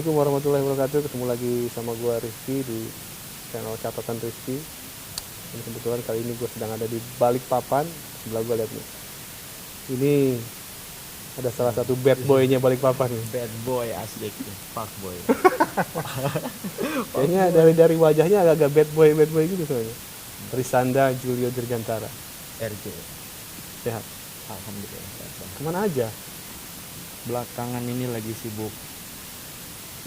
Assalamualaikum warahmatullahi wabarakatuh. Ketemu lagi sama gue Rizky di channel Catatan Rizky. Dan kebetulan kali ini gue sedang ada di Balikpapan. Sebelah gue lihat nih. Ini ada salah satu bad boy-nya Balikpapan nih. Bad boy asli, fuck boy. Kayaknya dari wajahnya agak bad boy gitu soalnya. Risanda Julio Dirgantara. RJ. Sehat. Alhamdulillah. Kemana aja? Belakangan ini lagi sibuk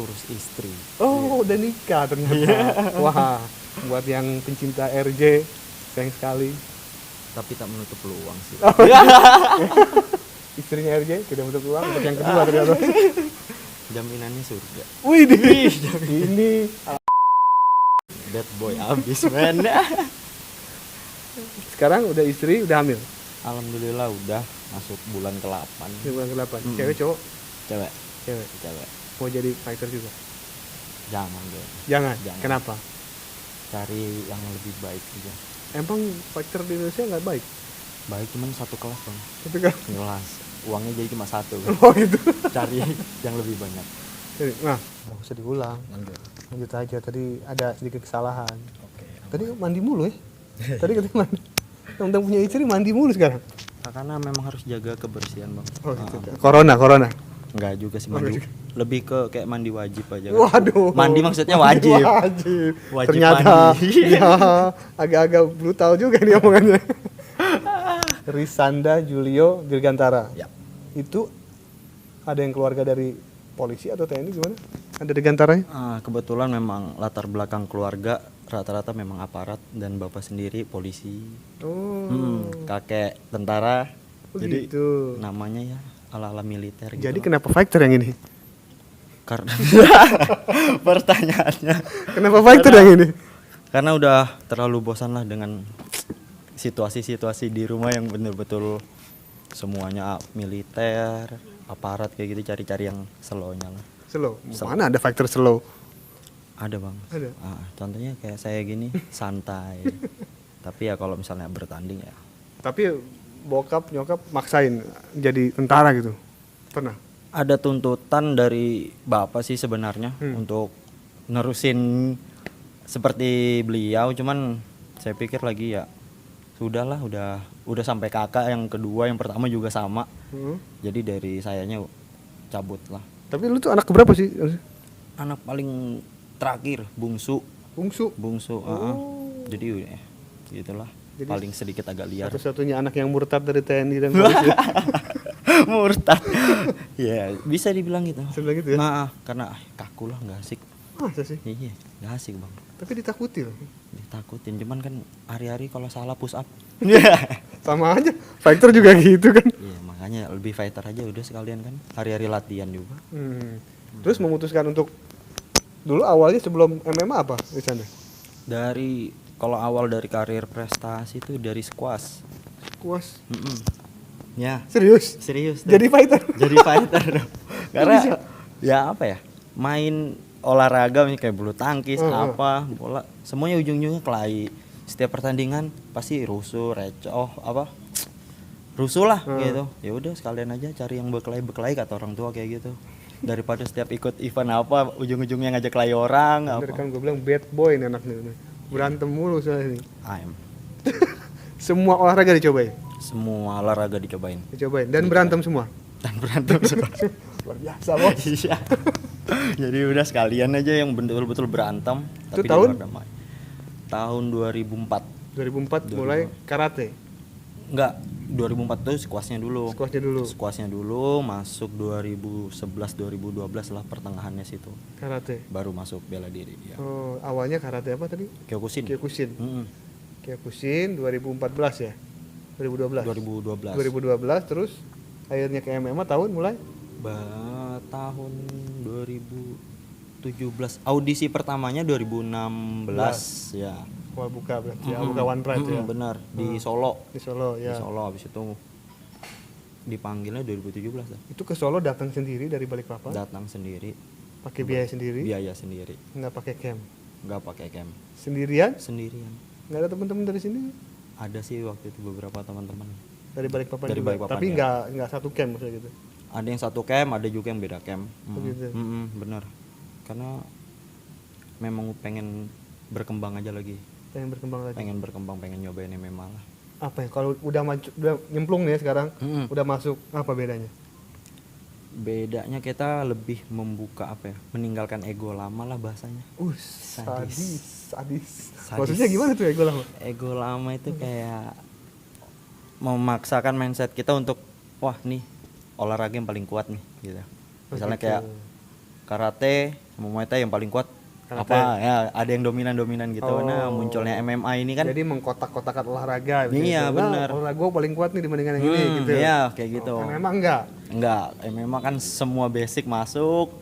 urus istri. Oh, udah nikah ternyata. Wah, buat yang pencinta RJ, sayang sekali. Tapi tak menutup peluang sih. Istrinya RJ tidak menutup peluang untuk yang kedua ternyata. Jaminannya surga. Wih, ini Bad boy abis men. sekarang udah istri, udah hamil. Alhamdulillah udah masuk bulan ke-8. Bulan ke-8. Cewek cowok? Cewek. Cewek. Mau jadi fighter juga? Jangan deh. Jangan. Jangan. Kenapa? Cari yang lebih baik juga. Emang fighter di Indonesia nggak baik? Baik cuman satu kelas bang. Tapi kan, Kelas. Uangnya jadi cuma satu. oh gitu. Cari yang lebih banyak. Nah, nggak usah diulang. Lanjut aja. Tadi ada sedikit kesalahan. Oke. Tadi mandi mulu ya? Tadi katanya mandi. Tentang punya istri mandi mulu sekarang. Karena memang harus jaga kebersihan bang. Oh gitu. Corona. Enggak juga sih Oh, mandi. enggak Lebih ke kayak mandi wajib aja kan. Waduh. Mandi maksudnya wajib. Wajib. Wajib Ternyata mandi. ya agak-agak brutal juga nih omongannya. Risanda Julio Dirgantara. Ya. Itu ada yang keluarga dari polisi atau TNI gimana? Ada Dirgantaranya? Kebetulan memang latar belakang keluarga rata-rata memang aparat dan bapak sendiri polisi. Oh. Kakek tentara. Oh, Jadi gitu. namanya ya ala-ala militer gitu. Jadi kenapa fighter yang ini? Karena pertanyaannya Kenapa fighter yang ini? karena udah terlalu bosan lah dengan situasi-situasi di rumah yang betul-betul semuanya militer, aparat kayak gitu, cari-cari yang slow-nya lah. Slow. Mana ada fighter slow? Ada bang. Ada. Contohnya kayak saya gini santai. Tapi ya kalau misalnya bertanding ya. Tapi bokap nyokap maksain jadi tentara gitu. Pernah? Ada tuntutan dari bapak sih sebenarnya untuk nerusin seperti beliau, cuman saya pikir lagi ya sudahlah, udah sampai kakak yang kedua, yang pertama juga sama. Jadi dari sayanya cabut lah. Tapi lu tuh anak keberapa sih? Anak paling terakhir bungsu. Bungsu. Jadi ya gitulah. Jadi Paling sedikit agak liar. Satu-satunya anak yang murtad dari TNI dan polisi. Murtad. Ya, bisa dibilang gitu. Sebelah gitu ya? Nah, karena kaku lah, nggak asik. Masa sih? Iya, nggak asik bang. Tapi ditakuti loh. Ditakutin, cuman kan hari-hari kalau salah push up. Sama aja. Fighter juga gitu kan. Iya, makanya lebih fighter aja udah sekalian kan. Hari-hari latihan juga. Terus memutuskan untuk dulu awalnya sebelum MMA apa di sana? Kalau awal dari karir prestasi itu dari squash. Kuas. Ya, Serius? serius. Jadi fighter? Jadi fighter dong. Karena ya apa ya? Main olahraga kayak bulu tangkis, apa, bola, semuanya ujung-ujungnya kelahi. Setiap pertandingan pasti rusuh, recoh, rusuh lah gitu. Ya udah sekalian aja cari yang berkelahi kata orang tua kayak gitu. Daripada setiap ikut event apa ujung-ujungnya ngajak kelahi orang. Bener kan gue bilang bad boy nih anaknya. Berantem mulu soalnya ini. Semua olahraga dicobain? Semua olahraga dicobain. Dan berantem semua? Dan berantem semua. Luar biasa bos. Iya. Jadi udah sekalian aja yang betul-betul berantem. Itu tapi tahun? di luar damai. Tahun 2004. 2004 mulai karate? Enggak, 2004 tuh squashnya dulu masuk 2011-2012 lah pertengahannya situ. Karate? Baru masuk bela diri ya. Oh, awalnya karate apa tadi? Kyokushin. Kyokushin 2014 ya? 2012 terus akhirnya ke MMA tahun mulai? Tahun 2017. Audisi pertamanya 2016 ya. Awal buka berarti, awal buka One Pride ya? Benar, di Solo. Di Solo ya. Di Solo, habis itu dipanggilnya 2017 lah. Itu ke Solo datang sendiri dari Balikpapan? Datang sendiri. Pakai biaya sendiri? Biaya sendiri. Nggak pakai camp? Nggak pakai camp. Sendirian? Sendirian. Nggak ada teman-teman dari sini? Ada sih waktu itu beberapa teman-teman. Dari Balikpapan Dari juga? Balikpapan, Tapi ya. nggak satu camp maksudnya gitu? Ada yang satu camp, ada juga yang beda camp. Begitu. Bener. karena memang pengen berkembang aja lagi, Pengen berkembang lagi. pengen nyobain MMA lah. Apa ya? Kalau udah udah nyemplung nih sekarang, Mm-mm. udah masuk, apa bedanya? Bedanya kita lebih membuka apa ya, meninggalkan ego lama lah bahasanya. Sadis. Sadis. Maksudnya gimana tuh ego lama? Ego lama itu kayak memaksakan mindset kita untuk wah nih olahraga yang paling kuat nih gitu. Misalnya Begitu. kayak karate sama Muay Thai yang paling kuat Karate. apa ya, ada yang dominan gitu. Oh. Nah munculnya MMA ini kan. Jadi mengkotak-kotakan olahraga. Iya, gitu. bener. Nah, olahraga gua paling kuat nih dibandingkan yang ini gitu. Iya kayak gitu. Kan memang enggak. Enggak, MMA kan semua basic masuk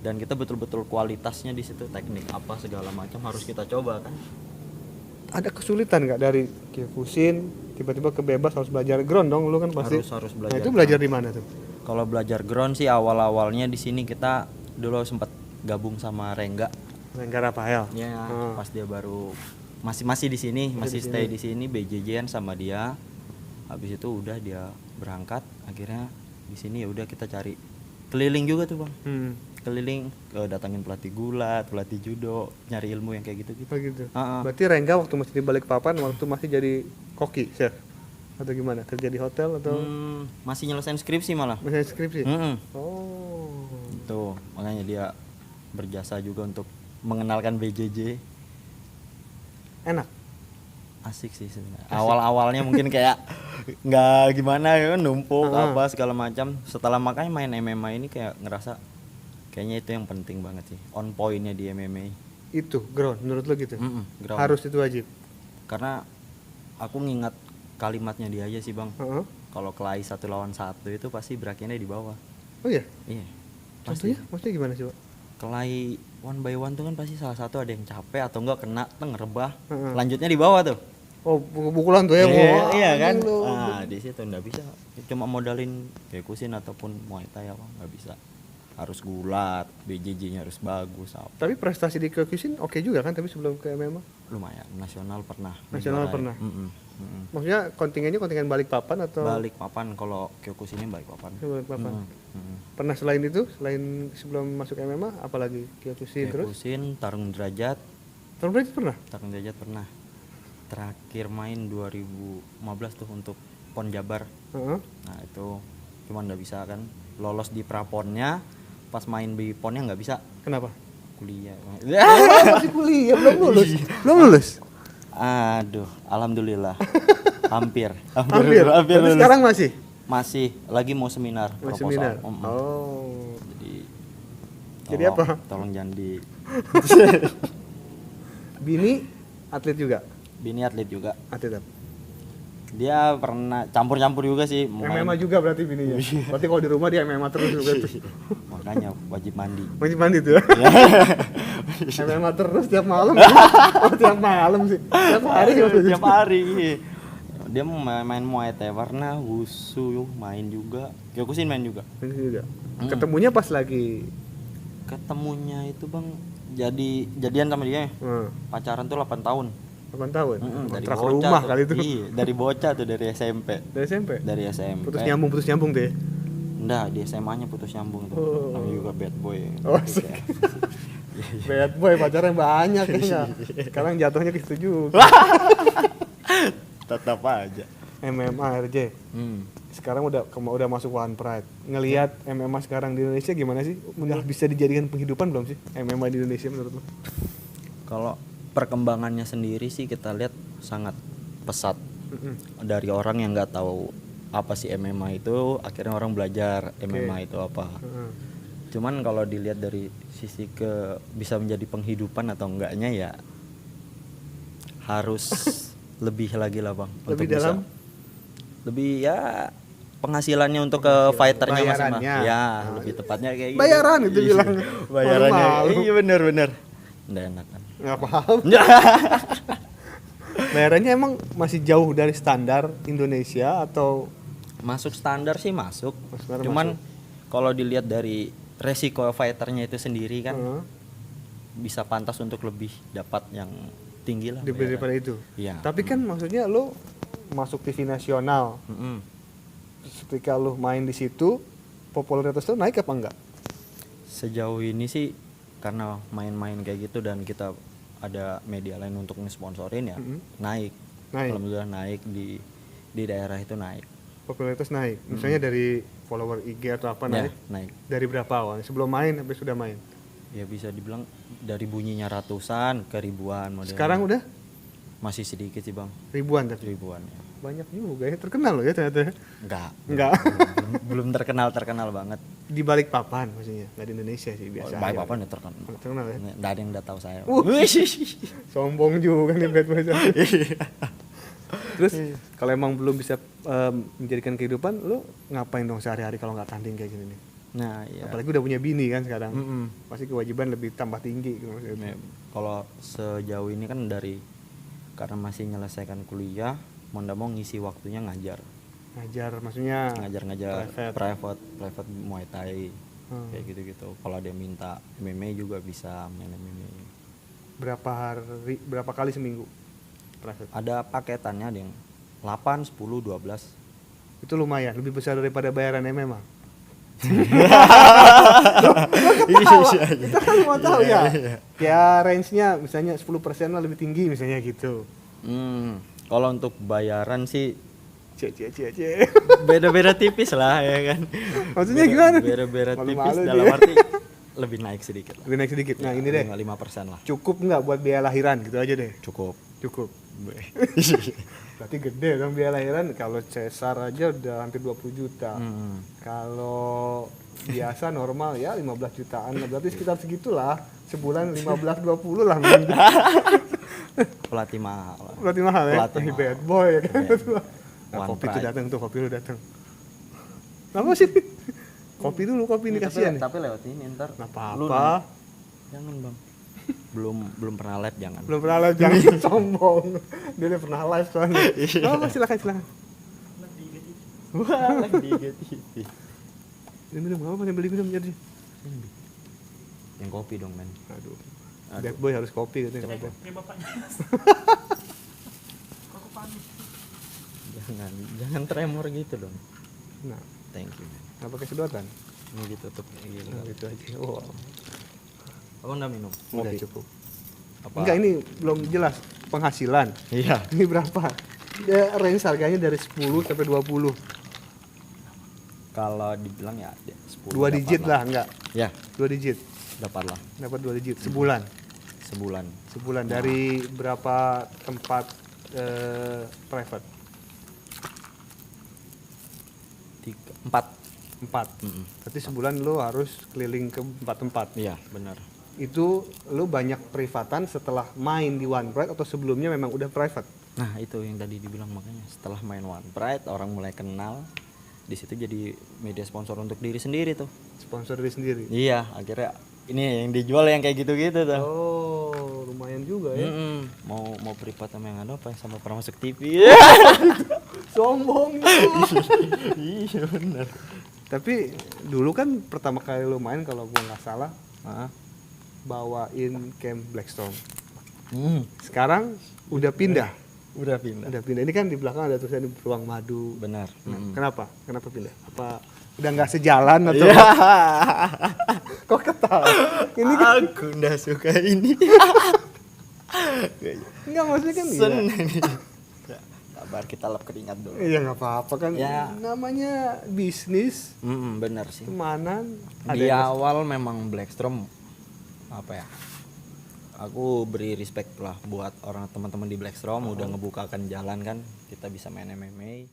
dan kita betul-betul kualitasnya di situ, teknik apa segala macam harus kita coba kan. Ada kesulitan nggak dari Kyokushin tiba-tiba kebebas harus belajar ground dong, lu kan pasti. Harus Nah, belajar. itu belajar di mana tuh? Kalau belajar ground sih awal-awalnya di sini kita dulu sempat gabung sama Rengga. Rengga Rafael. Ya, Hmm. pas dia baru masih di sini, masih di stay di sini BJJ-an sama dia. Habis itu udah dia berangkat, akhirnya di sini ya udah kita cari keliling juga tuh, Bang. Keliling datangin pelatih gulat, pelatih judo, nyari ilmu yang kayak gitu-gitu. Oh gitu. Ah. Berarti Rengga waktu masih di Balikpapan, waktu masih jadi koki, chef? Atau gimana? Kerja di hotel atau Masih nyelesain skripsi malah. masih skripsi? Mm-mm. Oh. Tuh, makanya dia berjasa juga untuk mengenalkan BJJ. Enak. Asik sih sebenarnya. Awal-awalnya mungkin kayak nggak gimana ya, numpuk apa segala macam. Setelah makanya main MMA ini kayak ngerasa kayaknya itu yang penting banget sih. On point-nya di MMA. Itu ground menurut lo gitu? Ground. Harus itu wajib. Karena aku ngingat kalimatnya dia aja sih, Bang. Heeh. Kalau kelahi 1 lawan 1 itu pasti berakhirnya di bawah. Oh iya. Iya. Contohnya? Maksudnya gimana sih, Pak? Kelahi 1 by 1 tuh kan pasti salah satu ada yang capek atau enggak kena rebah. Heeh. Lanjutnya di bawah tuh. Oh, pukul-pukulan tuh ya. Wah, Iya kan? anjing lu. Nah, di situ enggak bisa. Cuma modalin Kyokushin ataupun Muay Thai apa enggak bisa. Harus gulat, BJJ-nya harus bagus apa. Tapi prestasi di Kyokushin oke juga kan, tapi sebelum ke MMA? Lumayan, nasional pernah. Nasional Menjuarai. pernah? Mm-mm. Maksudnya kontingennya kontingen Balikpapan atau? Balikpapan, kalau Kyokushinnya Balikpapan. Balikpapan. Mm-mm. Pernah selain itu, selain sebelum masuk MMA, apalagi Kyokushin terus? Kyokushin, tarung derajat, Tahun berapa pernah? tarung derajat pernah. Terakhir main 2015 tuh untuk PON Jabar. Heeh. Nah itu cuman nggak bisa kan, lolos di praponnya, pas main di ponnya nggak bisa, Kenapa? kuliah. Masih kuliah, belum lulus. Belum lulus. Aduh, alhamdulillah. hampir Hampir. Berarti lulus. sekarang masih? Masih lagi mau seminar Masih proposal. seminar. Oh. Jadi Jadi apa? Tolong jangan di Bini atlet juga? Bini atlet juga. Atlet apa? Dia pernah campur-campur juga sih. MMA juga berarti bininya. Berarti kalau di rumah dia MMA terus berarti. Makanya wajib mandi. Wajib mandi tuh ya. MMA terus tiap malam. Oh, tiap malam sih. Tiap hari maksudnya. Tiap hari. Dia mau main Muay Thai, warna wushu main juga. Kyokushin main juga. Ini juga. Ketemunya pas lagi Ketemunya itu, Bang, jadian sama dia. Pacaran tuh 8 tahun. 8 tahun. Dari Kontrak bocah rumah tuh. kali itu. Iya, dari bocah tuh, dari SMP. Dari SMP. Dari SMP. Putus nyambung tuh ya. Enggak, di SMA-nya putus nyambung tuh. Oh. Namanya juga bad boy. Oh, bad boy pacarnya banyak kayaknya. Sekarang jatuhnya ke situ juga. Tetap aja. MMA RJ. Sekarang udah masuk One Pride. Ngelihat MMA sekarang di Indonesia gimana sih? Udah bisa dijadikan penghidupan belum sih MMA di Indonesia menurut lo? Kalau perkembangannya sendiri sih kita lihat sangat pesat. Dari orang yang nggak tahu apa sih MMA itu, akhirnya orang belajar MMA itu apa. Cuman kalau dilihat dari sisi bisa menjadi penghidupan atau enggaknya ya harus lebih lagi lah, Bang. Lebih untuk dalam? Lebih ya penghasilannya untuk ke fighternya masing-masing. Bayarannya. Ya, lebih tepatnya kayak gitu. Bayaran itu Iya. bilang. Bayarannya. Malu-malu. Iya benar. Nggak enak kan. Nggak paham. Bayarannya emang masih jauh dari standar Indonesia atau Masuk standar sih masuk. Standar Cuman kalau dilihat dari resiko fighternya itu sendiri kan bisa pantas untuk lebih dapat yang tinggi lah. daripada itu? Iya. Tapi kan maksudnya lo masuk TV nasional, ketika lo main di situ popularitas lo naik apa enggak? Sejauh ini sih karena main-main kayak gitu dan kita ada media lain untuk ngesponsorin ya, naik. Alhamdulillah naik di daerah itu naik. Popularitas naik. Misalnya dari follower IG atau apa naik? Naik. Dari berapa awalnya? Sebelum main sampai sudah main? Ya bisa dibilang dari bunyinya ratusan ke ribuan model. Sekarang udah? Masih sedikit sih bang. Ribuan tapi? Ribuan ya. Banyak juga ya, terkenal loh ya ternyata. Enggak. Belum terkenal banget. Di balik papan maksudnya, nggak di Indonesia sih biasa. Balik papan ya terkenal. Terkenal ya? Nggak ada yang udah tahu saya. Sombong juga nih bad boy. Terus kalau emang belum bisa menjadikan kehidupan, lo ngapain dong sehari-hari kalau nggak tanding kayak gini nih? Nah iya. Apalagi udah punya bini kan sekarang. Pasti kewajiban lebih tambah tinggi gitu maksudnya. Kalau sejauh ini kan karena masih menyelesaikan kuliah, mau nggak mau ngisi waktunya ngajar Maksudnya ngajar private Muay Thai kayak gitu kalau dia minta MMA juga bisa main MMA. Berapa kali seminggu private? Ada paketannya, ada yang 8, 10, 12. Itu lumayan, lebih besar daripada bayaran MMA. Kita kan mau tahu ya. Ya range-nya misalnya 10% lah lebih tinggi misalnya gitu. Kalau untuk bayaran sih Cie. beda-beda tipis lah ya kan. Maksudnya gimana? Beda-beda tipis Malu-malu dalam dia. arti lebih naik sedikit lah. Lebih naik sedikit. Nah ini deh, 5% lah. cukup nggak buat biaya lahiran gitu aja deh? Cukup. Berarti gede kan biaya lahiran. Kalau cesar aja udah hampir 20 juta. Kalau biasa normal ya 15 jutaan. Berarti sekitar segitulah. Sebulan 15-20 lah. Pelatih mahal. Berarti mahal ya? Pelatih mahal. Bad boy ya kan? Nah, One kopi tuh pride. datang tuh, kopi lu datang. Apa sih? Kopi dulu, kopi ini kasihan. Tapi lewat ini ntar. Nggak apa-apa. Jangan bang. belum pernah live jangan. Belum pernah live, jangan sombong. Dia udah pernah live soalnya. Oh, silakan. Wah, live di IGTV. Minum apa nih, beli minum jadi. Yang kopi dong men. Aduh. Bad boy harus kopi katanya. Kayak bapaknya. Aku panik. Jangan tremor gitu dong. Nah, Thank you man. nggak pakai sedotan. Ini ditutup kayak gini. Nah, gitu aja. Oh, Aku enggak minum. udah Kopi. cukup. Apa? Enggak, ini belum jelas penghasilan. Iya. Ini berapa? Ya, range harganya dari 10 sampai 20. Kalau dibilang ya 10. 2 digit lah, enggak. Ya, 2 digit. dapat lah Dapat 2 digit sebulan. sebulan. Dari berapa tempat private? 4. 4. Berarti sebulan lo harus keliling ke 4 tempat. Iya, benar. Itu lo banyak privatan setelah main di One Pride atau sebelumnya memang udah private? Nah, itu yang tadi dibilang makanya setelah main One Pride orang mulai kenal. Di situ jadi media sponsor untuk diri sendiri tuh. Sponsor diri sendiri. Iya, akhirnya ini yang dijual yang kayak gitu-gitu tuh. Oh, lumayan juga ya. Mau privat sama yang ada apa sama pernah masuk TV. Sombong. Iya benar. Tapi dulu kan pertama kali lo main kalau gua nggak salah bawain camp Blackstone. Sekarang udah pindah. Udah pindah. Udah pindah. Ini kan di belakang ada tulisan Ruang Madu. Benar. Kenapa? Kenapa pindah? Apa udah nggak sejalan atau? Kok ketawa? Ini kan Aku nggak suka ini. nggak, maksudnya kan Seneng nih. Ya, sabar kita lap keringat dulu. iya nggak apa-apa kan. Ya. Namanya bisnis, Benar sih. temanan. Di awal memang Blackstrom apa ya? Aku beri respect lah buat orang teman-teman di Blackstrom udah ngebukakan jalan kan kita bisa main MMA.